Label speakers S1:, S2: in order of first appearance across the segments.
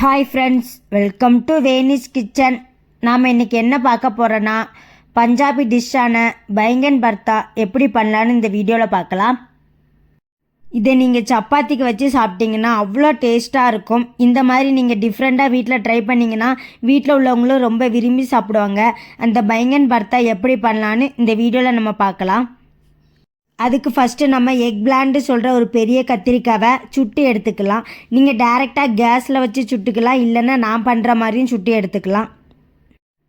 S1: Hi friends, welcome to Veni's kitchen. நாம் இன்றைக்கி என்ன பார்க்க போகிறோன்னா, பஞ்சாபி டிஷ்ஷான பைங்கன் பர்த்தா எப்படி பண்ணலான்னு இந்த வீடியோவில் பார்க்கலாம். இதை நீங்கள் சப்பாத்திக்கு வச்சு சாப்பிட்டிங்கன்னா அவ்வளோ டேஸ்ட்டாக இருக்கும். இந்த மாதிரி நீங்கள் டிஃப்ரெண்ட்டாக வீட்டில் ட்ரை பண்ணிங்கன்னா வீட்டில் உள்ளவங்களும் ரொம்ப விரும்பி சாப்பிடுவாங்க. அந்த பைங்கன் பர்த்தா எப்படி பண்ணலான்னு இந்த வீடியோவில் நம்ம பார்க்கலாம். அதுக்கு ஃபஸ்ட்டு நம்ம எக் பிளாண்டு சொல்கிற ஒரு பெரிய கத்திரிக்காவை சுட்டு எடுத்துக்கலாம். நீங்கள் டைரெக்டாக கேஸில் வச்சு சுட்டுக்கலாம், இல்லைன்னா நான் பண்ணுற மாதிரியும் சுட்டு எடுத்துக்கலாம்.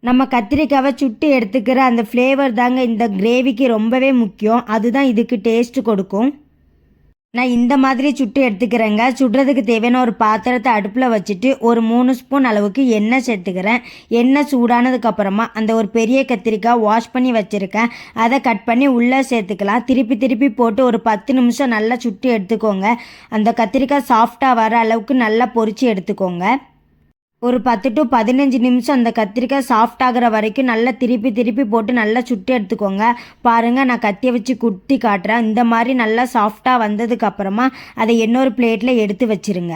S1: நம்ம கத்திரிக்காவை சுட்டு எடுத்துக்கிற அந்த ஃப்ளேவர் தாங்க இந்த கிரேவிக்கு ரொம்பவே முக்கியம். அதுதான் இதுக்கு டேஸ்ட்டு கொடுக்கும். நான் இந்த மாதிரி சுட்டு எடுத்துக்கிறேங்க. சுடுறதுக்கு தேவையான ஒரு பாத்திரத்தை அடுப்பில் வச்சுட்டு ஒரு 3 ஸ்பூன் அளவுக்கு எண்ணெய் சேர்த்துக்கிறேன். எண்ணெய் சூடானதுக்கப்புறமா அந்த ஒரு பெரிய கத்திரிக்காய் வாஷ் பண்ணி வச்சுருக்கேன், அதை கட் பண்ணி உள்ளே சேர்த்துக்கலாம். திருப்பி போட்டு ஒரு 10 நிமிஷம் நல்லா சுட்டு எடுத்துக்கோங்க. அந்த கத்திரிக்காய் சாஃப்டாக வர அளவுக்கு நல்லா பொரித்து எடுத்துக்கோங்க. ஒரு 10 to 15 நிமிஷம் அந்த கத்திரிக்காய் சாஃப்ட் ஆகிற வரைக்கும் நல்லா திருப்பி போட்டு நல்லா சுட்டு எடுத்துக்கோங்க. பாருங்கள், நான் கத்தியை வச்சு குத்தி காட்டுறேன். இந்த மாதிரி நல்லா சாஃப்டாக வந்ததுக்கப்புறமா அதை இன்னொரு பிளேட்டில் எடுத்து வச்சுருங்க.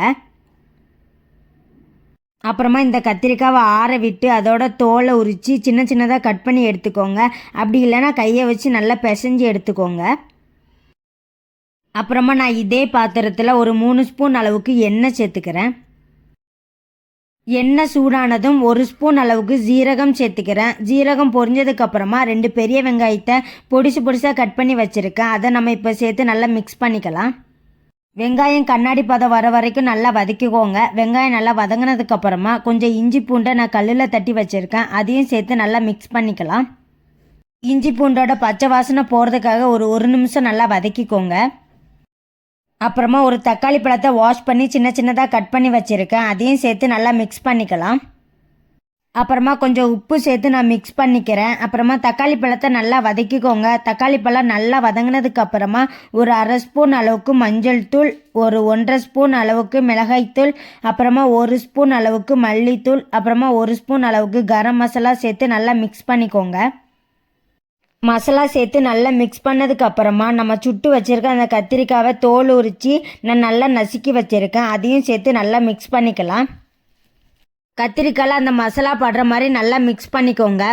S1: அப்புறமா இந்த கத்திரிக்காவை ஆற விட்டு அதோட தோலை உரித்து சின்னதாக கட் பண்ணி எடுத்துக்கோங்க. அப்படி இல்லைன்னா கையை வச்சு நல்லா பிசைஞ்சு எடுத்துக்கோங்க. அப்புறமா நான் இதே பாத்திரத்தில் ஒரு 3 ஸ்பூன் அளவுக்கு எண்ணெய் சேர்த்துக்கிறேன். எண்ணெய் சூடானதும் 1 ஸ்பூன் அளவுக்கு ஜீரகம் சேர்த்துக்கிறேன். ஜீரகம் பொரிஞ்சதுக்கப்புறமா 2 பெரிய வெங்காயத்தை பொடிசாக கட் பண்ணி வச்சுருக்கேன். அதை நம்ம இப்போ சேர்த்து நல்லா மிக்ஸ் பண்ணிக்கலாம். வெங்காயம் கண்ணாடி பதம் வர வரைக்கும் நல்லா வதக்கிக்கோங்க. வெங்காயம் நல்லா வதங்கினதுக்கப்புறமா கொஞ்சம் இஞ்சி பூண்டை நான் கல்லில் தட்டி வச்சுருக்கேன், அதையும் சேர்த்து நல்லா மிக்ஸ் பண்ணிக்கலாம். இஞ்சி பூண்டோட பச்சை வாசனை போகிறதுக்காக ஒரு நிமிஷம் நல்லா வதக்கிக்கோங்க. அப்புறமா ஒரு தக்காளி பழத்தை வாஷ் பண்ணி சின்னதாக கட் பண்ணி வச்சுருக்கேன், அதையும் சேர்த்து நல்லா மிக்ஸ் பண்ணிக்கலாம். அப்புறமா கொஞ்சம் உப்பு சேர்த்து நான் மிக்ஸ் பண்ணிக்கிறேன். அப்புறமா தக்காளி பழத்தை நல்லா வதக்கிக்கோங்க. தக்காளி பழம் நல்லா வதங்கினதுக்கப்புறமா ஒரு 1/2 ஸ்பூன் அளவுக்கு மஞ்சள் தூள், ஒரு 1/2 ஸ்பூன் அளவுக்கு மிளகாய்த்தூள், அப்புறமா 1 ஸ்பூன் அளவுக்கு மல்லித்தூள், அப்புறமா 1 ஸ்பூன் அளவுக்கு கரம் மசாலா சேர்த்து நல்லா மிக்ஸ் பண்ணிக்கோங்க. மசாலா சேர்த்து நல்லா மிக்ஸ் பண்ணதுக்கப்புறமா நம்ம சுட்டு வச்சுருக்க அந்த கத்திரிக்காவை தோல் உரித்து நான் நல்லா நசுக்கி வச்சுருக்கேன், அதையும் சேர்த்து நல்லா மிக்ஸ் பண்ணிக்கலாம். கத்திரிக்காயில் அந்த மசாலா படுற மாதிரி நல்லா மிக்ஸ் பண்ணிக்கோங்க.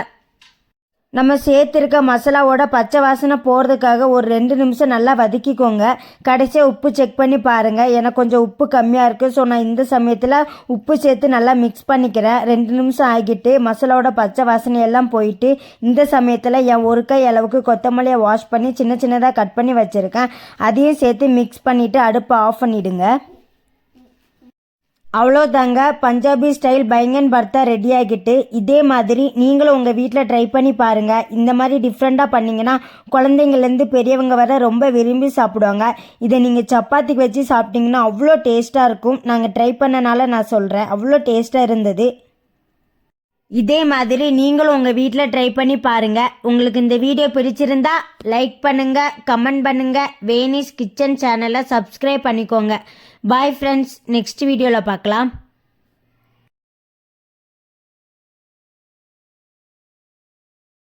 S1: நம்ம சேர்த்துருக்க மசாலாவோட பச்சை வாசனை போகிறதுக்காக ஒரு 2 நிமிஷம் நல்லா வதக்கிக்கோங்க. கடைசியாக உப்பு செக் பண்ணி பாருங்கள். எனக்கு கொஞ்சம் உப்பு கம்மியாக இருக்குது, ஸோ நான் இந்த சமயத்தில் உப்பு சேர்த்து நல்லா மிக்ஸ் பண்ணிக்கிறேன். 2 நிமிஷம் ஆகிட்டு மசாலாவோட பச்சை வாசனையெல்லாம் போயிட்டு இந்த சமயத்தில் என் 1 கை அளவுக்கு கொத்தமல்லியை வாஷ் பண்ணி சின்னதாக கட் பண்ணி வச்சுருக்கேன், அதையும் சேர்த்து மிக்ஸ் பண்ணிவிட்டு அடுப்பை ஆஃப் பண்ணிவிடுங்க. அவ்வளோதாங்க, பஞ்சாபி ஸ்டைல் பைங்கன் பர்த்தா ரெடி ஆகிட்டு. இதே மாதிரி நீங்களும் உங்கள் வீட்டில் ட்ரை பண்ணி பாருங்கள். இந்த மாதிரி டிஃப்ரெண்ட்டாக பண்ணிங்கன்னா குழந்தைங்கள்லேருந்து பெரியவங்க வர ரொம்ப விரும்பி சாப்பிடுவாங்க. இதை நீங்கள் சப்பாத்திக்கு வச்சு சாப்பிட்டிங்கன்னா அவ்வளோ டேஸ்ட்டாக இருக்கும். நாங்கள் ட்ரை பண்ணனால நான் சொல்கிறேன், அவ்வளோ டேஸ்ட்டாக இருந்தது. இதே மாதிரி நீங்களும் உங்கள் வீட்டில் ட்ரை பண்ணி பாருங்கள். உங்களுக்கு இந்த வீடியோ பிடிச்சிருந்தா லைக் பண்ணுங்கள், கமெண்ட் பண்ணுங்கள், வேனிஸ் கிச்சன் சேனலை சப்ஸ்கிரைப் பண்ணிக்கோங்க. பாய் ஃப்ரெண்ட்ஸ், நெக்ஸ்ட் வீடியோவில் பார்க்கலாம்.